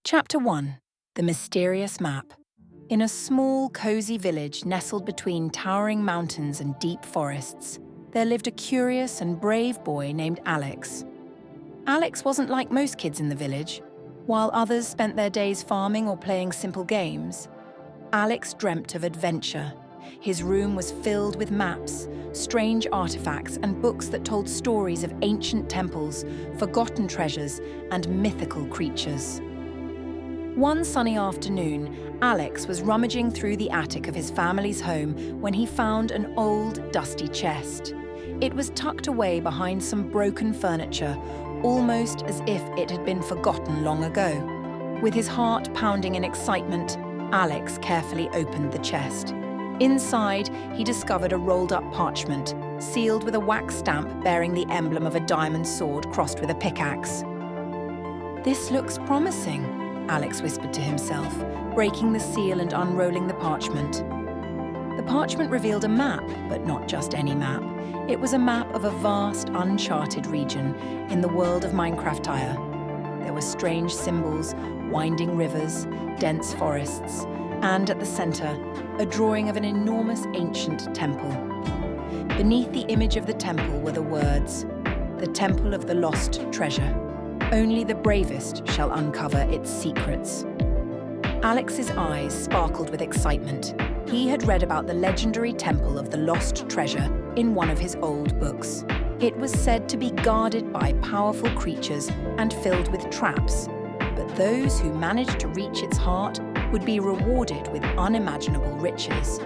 Chapter 1. The Mysterious Map. In a small, cozy village nestled between towering mountains and deep forests, there lived a curious and brave boy named Alex. Alex wasn't like most kids in the village. While others spent their days farming or playing simple games, Alex dreamt of adventure. His room was filled with maps, strange artifacts, and books that told stories of ancient temples, forgotten treasures, and mythical creatures. One sunny afternoon, Alex was rummaging through the attic of his family's home when he found an old, dusty chest. It was tucked away behind some broken furniture, almost as if it had been forgotten long ago. With his heart pounding in excitement, Alex carefully opened the chest. Inside, he discovered a rolled-up parchment, sealed with a wax stamp bearing the emblem of a diamond sword crossed with a pickaxe. "This looks promising," Alex whispered to himself, breaking the seal and unrolling the parchment. The parchment revealed a map, but not just any map. It was a map of a vast, uncharted region in the world of Minecraft. There were strange symbols, winding rivers, dense forests, and at the center, a drawing of an enormous ancient temple. Beneath the image of the temple were the words, "The Temple of the Lost Treasure. Only the bravest shall uncover its secrets." Alex's eyes sparkled with excitement. He had read about the legendary Temple of the Lost Treasure in one of his old books. It was said to be guarded by powerful creatures and filled with traps, but those who managed to reach its heart would be rewarded with unimaginable riches.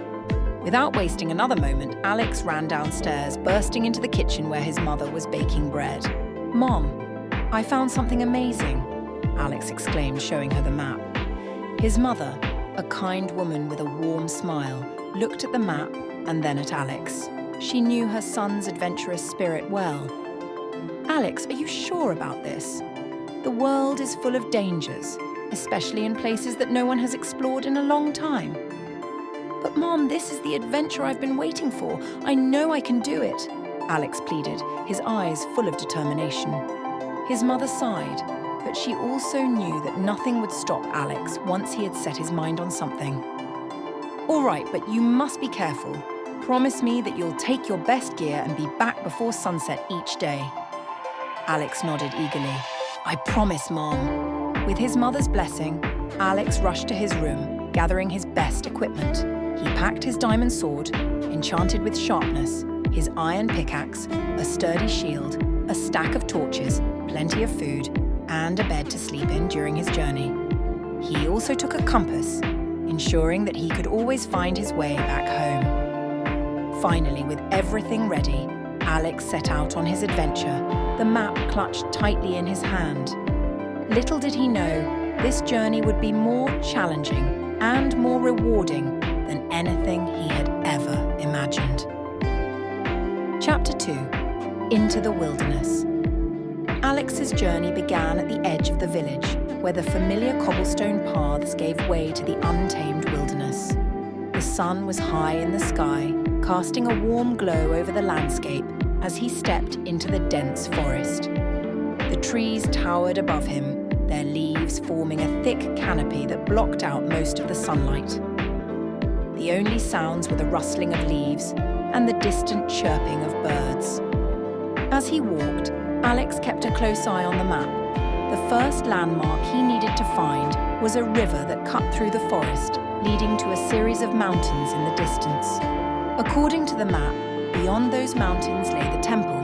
Without wasting another moment, Alex ran downstairs, bursting into the kitchen where his mother was baking bread. "Mom, I found something amazing," Alex exclaimed, showing her the map. His mother, a kind woman with a warm smile, looked at the map and then at Alex. She knew her son's adventurous spirit well. "Alex, are you sure about this? The world is full of dangers, especially in places that no one has explored in a long time." "But Mom, this is the adventure I've been waiting for. I know I can do it," Alex pleaded, his eyes full of determination. His mother sighed, but she also knew that nothing would stop Alex once he had set his mind on something. "All right, but you must be careful. Promise me that you'll take your best gear and be back before sunset each day." Alex nodded eagerly. "I promise, Mom." With his mother's blessing, Alex rushed to his room, gathering his best equipment. He packed his diamond sword, enchanted with sharpness, his iron pickaxe, a sturdy shield, a stack of torches, plenty of food, and a bed to sleep in during his journey. He also took a compass, ensuring that he could always find his way back home. Finally, with everything ready, Alex set out on his adventure, the map clutched tightly in his hand. Little did he know, this journey would be more challenging and more rewarding than anything he had ever imagined. Chapter 2. Into the Wilderness. Alex's journey began at the edge of the village, where the familiar cobblestone paths gave way to the untamed wilderness. The sun was high in the sky, casting a warm glow over the landscape as he stepped into the dense forest. The trees towered above him, their leaves forming a thick canopy that blocked out most of the sunlight. The only sounds were the rustling of leaves and the distant chirping of birds. As he walked, Alex kept a close eye on the map. The first landmark he needed to find was a river that cut through the forest, leading to a series of mountains in the distance. According to the map, beyond those mountains lay the temple.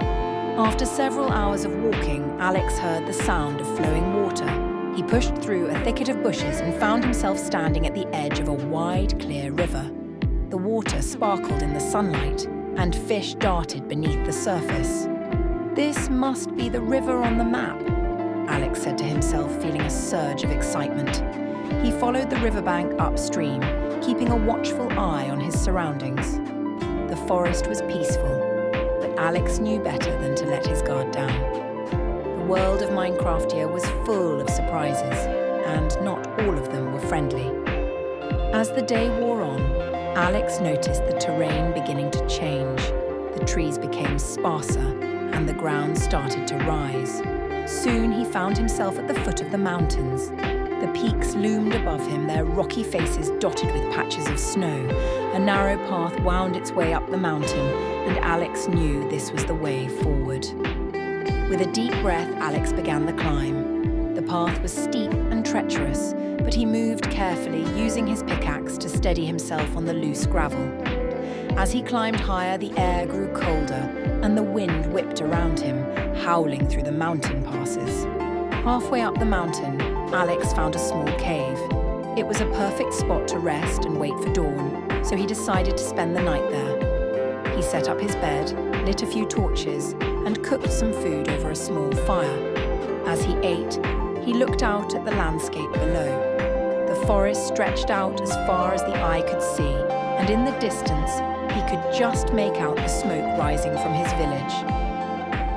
After several hours of walking, Alex heard the sound of flowing water. He pushed through a thicket of bushes and found himself standing at the edge of a wide, clear river. The water sparkled in the sunlight, and fish darted beneath the surface. "This must be the river on the map," Alex said to himself, feeling a surge of excitement. He followed the riverbank upstream, keeping a watchful eye on his surroundings. The forest was peaceful, but Alex knew better than to let his guard down. The world of Minecraft was full of surprises, and not all of them were friendly. As the day wore on, Alex noticed the terrain beginning to change. The trees became sparser, and the ground started to rise. Soon he found himself at the foot of the mountains. The peaks loomed above him, their rocky faces dotted with patches of snow. A narrow path wound its way up the mountain, and Alex knew this was the way forward. With a deep breath, Alex began the climb. The path was steep and treacherous, but he moved carefully, using his pickaxe to steady himself on the loose gravel. As he climbed higher, the air grew colder, and the wind whipped around him, howling through the mountain passes. Halfway up the mountain, Alex found a small cave. It was a perfect spot to rest and wait for dawn, so he decided to spend the night there. He set up his bed, lit a few torches, and cooked some food over a small fire. As he ate, he looked out at the landscape below. The forest stretched out as far as the eye could see, and in the distance, he could just make out the smoke rising from his village.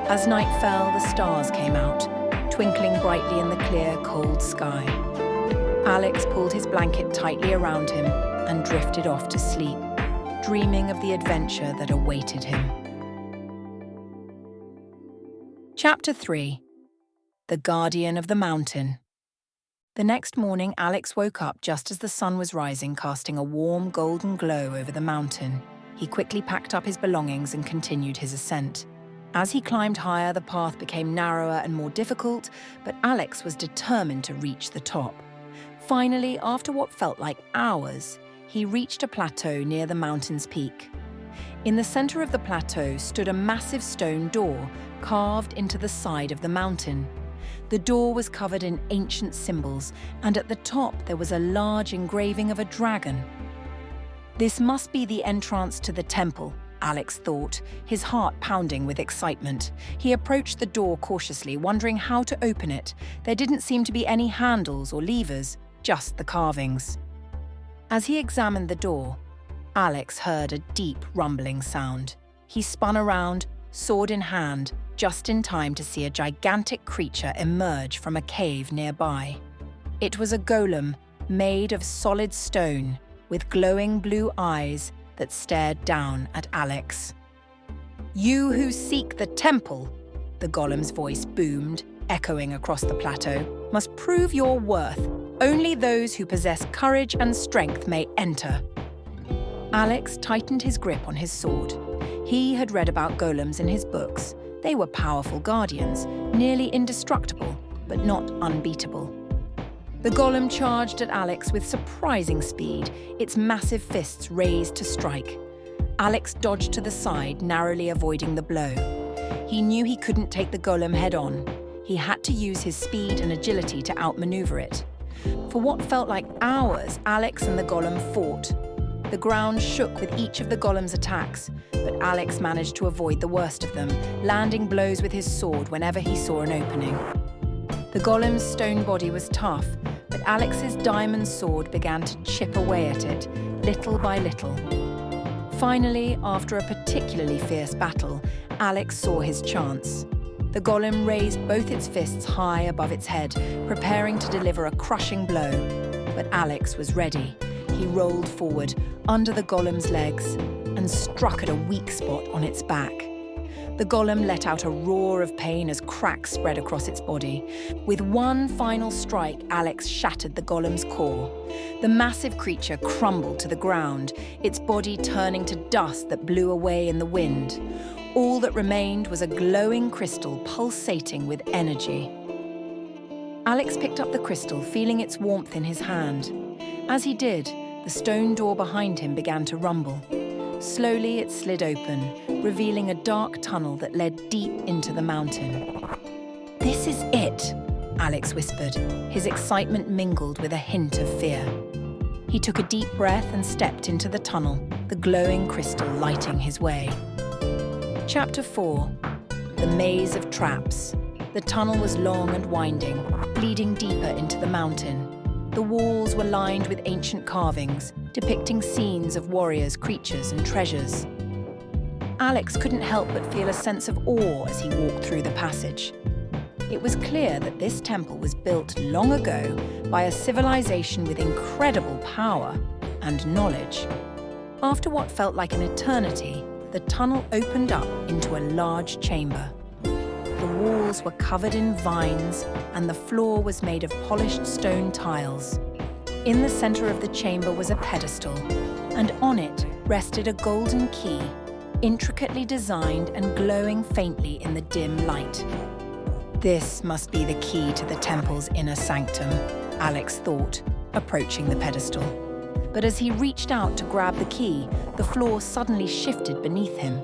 As night fell, the stars came out, twinkling brightly in the clear, cold sky. Alex pulled his blanket tightly around him and drifted off to sleep, dreaming of the adventure that awaited him. Chapter 3. The Guardian of the Mountain. The next morning, Alex woke up just as the sun was rising, casting a warm, golden glow over the mountain. He quickly packed up his belongings and continued his ascent. As he climbed higher, the path became narrower and more difficult, but Alex was determined to reach the top. Finally, after what felt like hours, he reached a plateau near the mountain's peak. In the center of the plateau stood a massive stone door carved into the side of the mountain. The door was covered in ancient symbols, and at the top there was a large engraving of a dragon. This must be the entrance to the temple, Alex thought, his heart pounding with excitement. He approached the door cautiously, wondering how to open it. There didn't seem to be any handles or levers, just the carvings. As he examined the door, Alex heard a deep rumbling sound. He spun around, sword in hand, just in time to see a gigantic creature emerge from a cave nearby. It was a golem made of solid stone, with glowing blue eyes that stared down at Alex. "You who seek the temple," the golem's voice boomed, echoing across the plateau, "must prove your worth. Only those who possess courage and strength may enter." Alex tightened his grip on his sword. He had read about golems in his books. They were powerful guardians, nearly indestructible, but not unbeatable. The golem charged at Alex with surprising speed, its massive fists raised to strike. Alex dodged to the side, narrowly avoiding the blow. He knew he couldn't take the golem head-on. He had to use his speed and agility to outmaneuver it. For what felt like hours, Alex and the golem fought. The ground shook with each of the golem's attacks, but Alex managed to avoid the worst of them, landing blows with his sword whenever he saw an opening. The golem's stone body was tough, but Alex's diamond sword began to chip away at it, little by little. Finally, after a particularly fierce battle, Alex saw his chance. The golem raised both its fists high above its head, preparing to deliver a crushing blow. But Alex was ready. He rolled forward, under the golem's legs, and struck at a weak spot on its back. The golem let out a roar of pain as cracks spread across its body. With one final strike, Alex shattered the golem's core. The massive creature crumbled to the ground, its body turning to dust that blew away in the wind. All that remained was a glowing crystal pulsating with energy. Alex picked up the crystal, feeling its warmth in his hand. As he did, the stone door behind him began to rumble. Slowly it slid open, revealing a dark tunnel that led deep into the mountain. "This is it," Alex whispered, his excitement mingled with a hint of fear. He took a deep breath and stepped into the tunnel, the glowing crystal lighting his way. Chapter 4. The Maze of Traps. The tunnel was long and winding, leading deeper into the mountain. The walls were lined with ancient carvings, depicting scenes of warriors, creatures, and treasures. Alex couldn't help but feel a sense of awe as he walked through the passage. It was clear that this temple was built long ago by a civilization with incredible power and knowledge. After what felt like an eternity, the tunnel opened up into a large chamber. The walls were covered in vines, and the floor was made of polished stone tiles. In the center of the chamber was a pedestal, and on it rested a golden key, intricately designed and glowing faintly in the dim light. This must be the key to the temple's inner sanctum, Alex thought, approaching the pedestal. But as he reached out to grab the key, the floor suddenly shifted beneath him.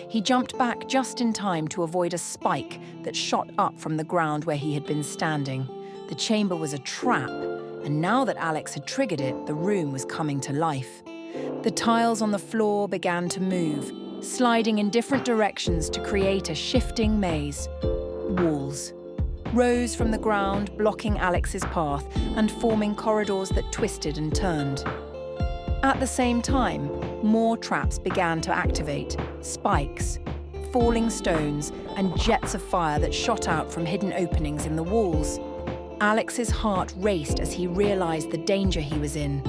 He jumped back just in time to avoid a spike that shot up from the ground where he had been standing. The chamber was a trap, and now that Alex had triggered it, the room was coming to life. The tiles on the floor began to move, sliding in different directions to create a shifting maze. Walls rose from the ground, blocking Alex's path and forming corridors that twisted and turned. At the same time, more traps began to activate, spikes, falling stones, and jets of fire that shot out from hidden openings in the walls. Alex's heart raced as he realized the danger he was in,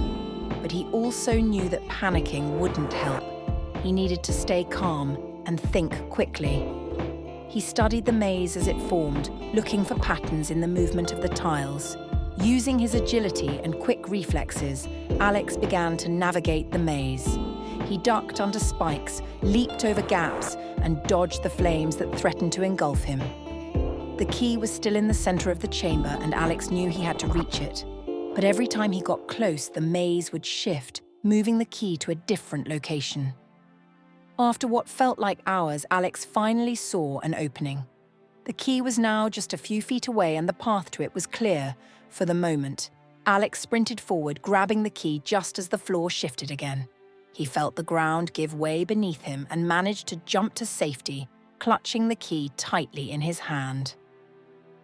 but he also knew that panicking wouldn't help. He needed to stay calm and think quickly. He studied the maze as it formed, looking for patterns in the movement of the tiles. Using his agility and quick reflexes, Alex began to navigate the maze. He ducked under spikes, leaped over gaps, and dodged the flames that threatened to engulf him. The key was still in the center of the chamber, and Alex knew he had to reach it. But every time he got close, the maze would shift, moving the key to a different location. After what felt like hours, Alex finally saw an opening. The key was now just a few feet away, and the path to it was clear. For the moment, Alex sprinted forward, grabbing the key just as the floor shifted again. He felt the ground give way beneath him and managed to jump to safety, clutching the key tightly in his hand.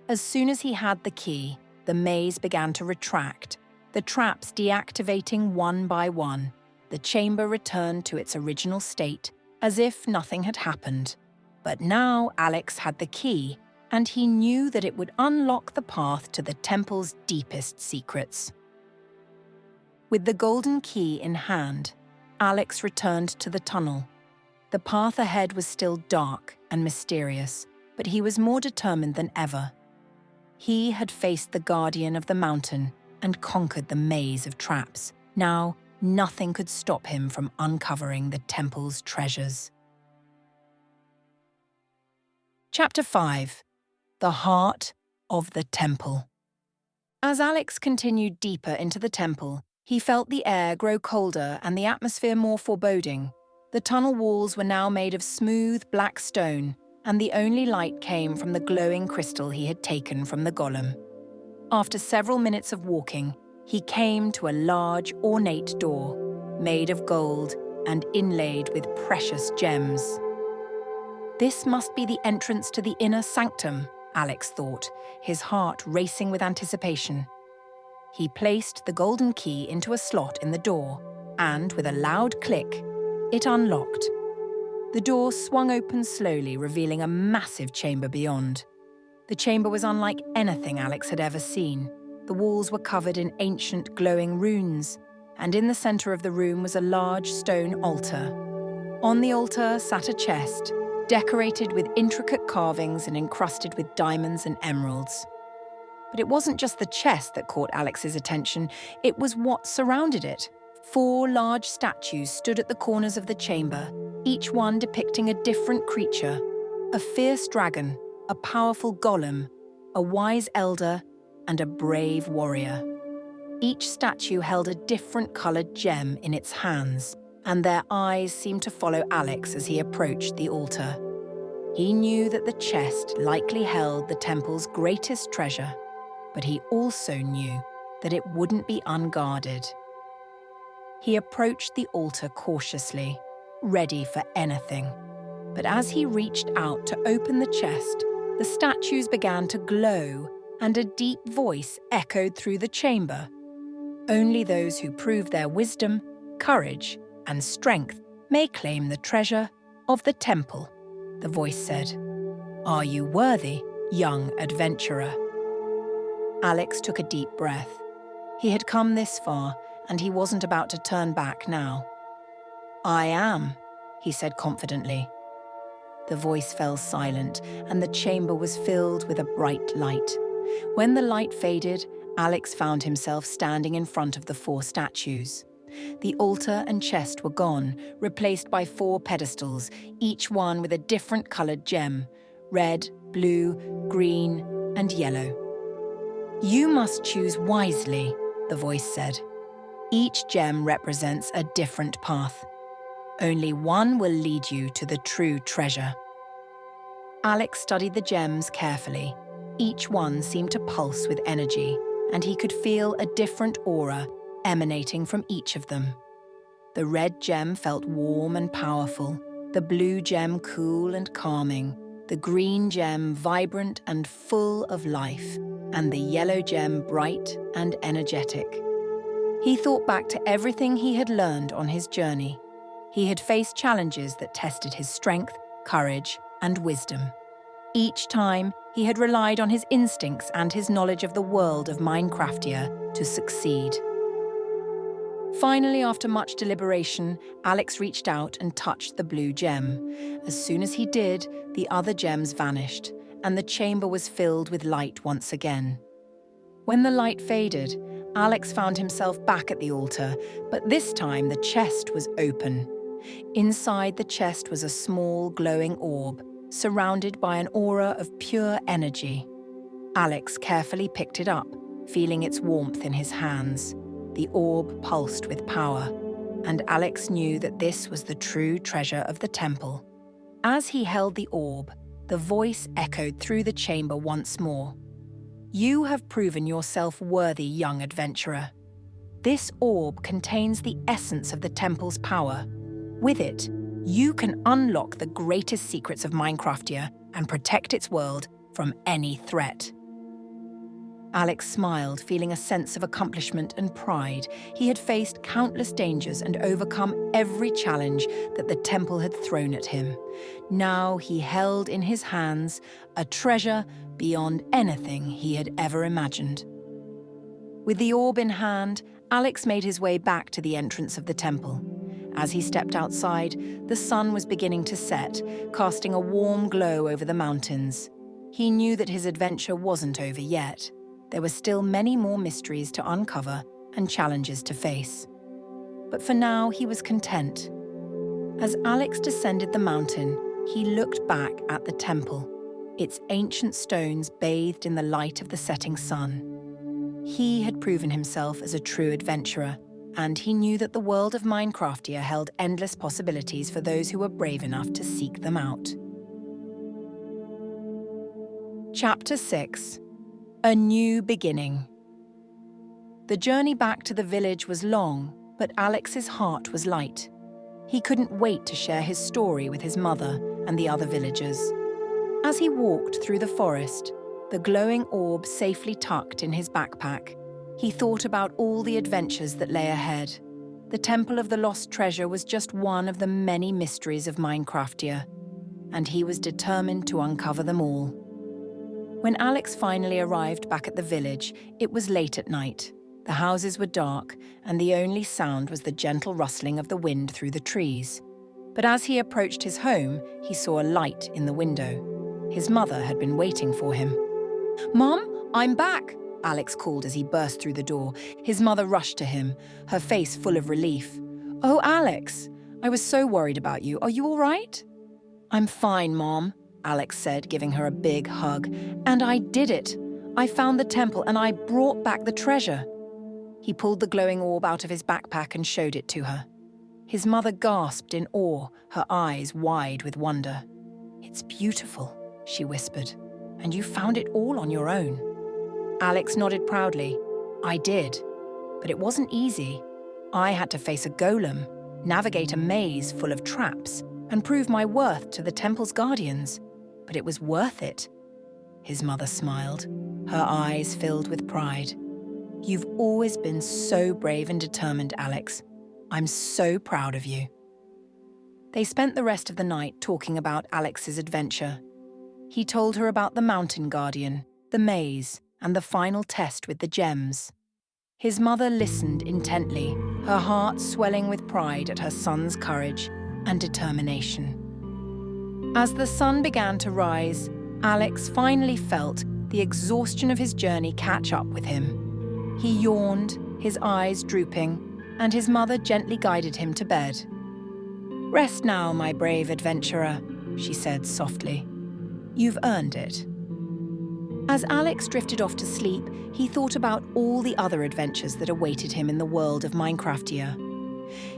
As soon as he had the key, the maze began to retract, the traps deactivating one by one. The chamber returned to its original state, as if nothing had happened. But now Alex had the key, and he knew that it would unlock the path to the temple's deepest secrets. With the golden key in hand, Alex returned to the tunnel. The path ahead was still dark and mysterious, but he was more determined than ever. He had faced the guardian of the mountain and conquered the maze of traps. Now, nothing could stop him from uncovering the temple's treasures. Chapter 5. The Heart of the Temple. As Alex continued deeper into the temple, he felt the air grow colder and the atmosphere more foreboding. The tunnel walls were now made of smooth black stone, and the only light came from the glowing crystal he had taken from the golem. After several minutes of walking, he came to a large, ornate door, made of gold and inlaid with precious gems. This must be the entrance to the inner sanctum, Alex thought, his heart racing with anticipation. He placed the golden key into a slot in the door, and with a loud click, it unlocked. The door swung open slowly, revealing a massive chamber beyond. The chamber was unlike anything Alex had ever seen. The walls were covered in ancient glowing runes, and in the center of the room was a large stone altar. On the altar sat a chest, decorated with intricate carvings and encrusted with diamonds and emeralds. But it wasn't just the chest that caught Alex's attention, it was what surrounded it. 4 large statues stood at the corners of the chamber, each one depicting a different creature: a fierce dragon, a powerful golem, a wise elder, and a brave warrior. Each statue held a different colored gem in its hands, and their eyes seemed to follow Alex as he approached the altar. He knew that the chest likely held the temple's greatest treasure, but he also knew that it wouldn't be unguarded. He approached the altar cautiously, ready for anything. But as he reached out to open the chest, the statues began to glow, and a deep voice echoed through the chamber. Only those who prove their wisdom, courage, and strength may claim the treasure of the temple, the voice said. Are you worthy, young adventurer? Alex took a deep breath. He had come this far, and he wasn't about to turn back now. I am, he said confidently. The voice fell silent, and the chamber was filled with a bright light. When the light faded, Alex found himself standing in front of the 4 statues. The altar and chest were gone, replaced by 4 pedestals, each one with a different coloured gem: red, blue, green, and yellow. "You must choose wisely," the voice said. "Each gem represents a different path. Only one will lead you to the true treasure." Alex studied the gems carefully. Each one seemed to pulse with energy, and he could feel a different aura emanating from each of them. The red gem felt warm and powerful, the blue gem cool and calming, the green gem vibrant and full of life, and the yellow gem bright and energetic. He thought back to everything he had learned on his journey. He had faced challenges that tested his strength, courage, and wisdom. Each time, he had relied on his instincts and his knowledge of the world of Minecraftia to succeed. Finally, after much deliberation, Alex reached out and touched the blue gem. As soon as he did, the other gems vanished, and the chamber was filled with light once again. When the light faded, Alex found himself back at the altar, but this time the chest was open. Inside the chest was a small, glowing orb, surrounded by an aura of pure energy. Alex carefully picked it up, feeling its warmth in his hands. The orb pulsed with power, and Alex knew that this was the true treasure of the temple. As he held the orb, the voice echoed through the chamber once more. "You have proven yourself worthy, young adventurer. This orb contains the essence of the temple's power. With it, you can unlock the greatest secrets of Minecraftia and protect its world from any threat." Alex smiled, feeling a sense of accomplishment and pride. He had faced countless dangers and overcome every challenge that the temple had thrown at him. Now he held in his hands a treasure beyond anything he had ever imagined. With the orb in hand, Alex made his way back to the entrance of the temple. As he stepped outside, the sun was beginning to set, casting a warm glow over the mountains. He knew that his adventure wasn't over yet. There were still many more mysteries to uncover and challenges to face. But for now, he was content. As Alex descended the mountain, he looked back at the temple, its ancient stones bathed in the light of the setting sun. He had proven himself as a true adventurer, and he knew that the world of Minecraftia held endless possibilities for those who were brave enough to seek them out. Chapter 6: A New Beginning. The journey back to the village was long, but Alex's heart was light. He couldn't wait to share his story with his mother and the other villagers. As he walked through the forest, the glowing orb safely tucked in his backpack, he thought about all the adventures that lay ahead. The Temple of the Lost Treasure was just one of the many mysteries of Minecraftia, and he was determined to uncover them all. When Alex finally arrived back at the village, it was late at night. The houses were dark, and the only sound was the gentle rustling of the wind through the trees. But as he approached his home, he saw a light in the window. His mother had been waiting for him. "Mom, I'm back!" Alex called as he burst through the door. His mother rushed to him, her face full of relief. "Oh, Alex, I was so worried about you. Are you all right?" "I'm fine, Mom," Alex said, giving her a big hug. "And I did it. I found the temple and I brought back the treasure." He pulled the glowing orb out of his backpack and showed it to her. His mother gasped in awe, her eyes wide with wonder. "It's beautiful," she whispered. "And you found it all on your own." Alex nodded proudly. "I did. But it wasn't easy. I had to face a golem, navigate a maze full of traps, and prove my worth to the temple's guardians. But it was worth it." His mother smiled, her eyes filled with pride. "You've always been so brave and determined, Alex. I'm so proud of you." They spent the rest of the night talking about Alex's adventure. He told her about the mountain guardian, the maze, and the final test with the gems. His mother listened intently, her heart swelling with pride at her son's courage and determination. As the sun began to rise, Alex finally felt the exhaustion of his journey catch up with him. He yawned, his eyes drooping, and his mother gently guided him to bed. "Rest now, my brave adventurer," she said softly. "You've earned it." As Alex drifted off to sleep, he thought about all the other adventures that awaited him in the world of Minecraftia.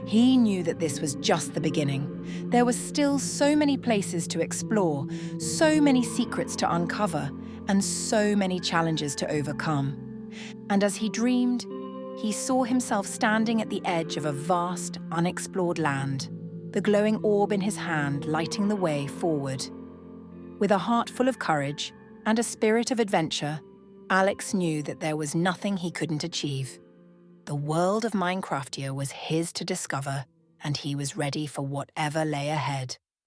He knew that this was just the beginning. There were still so many places to explore, so many secrets to uncover, and so many challenges to overcome. And as he dreamed, he saw himself standing at the edge of a vast, unexplored land, the glowing orb in his hand lighting the way forward. With a heart full of courage and a spirit of adventure, Alex knew that there was nothing he couldn't achieve. The world of Minecraftia was his to discover, and he was ready for whatever lay ahead.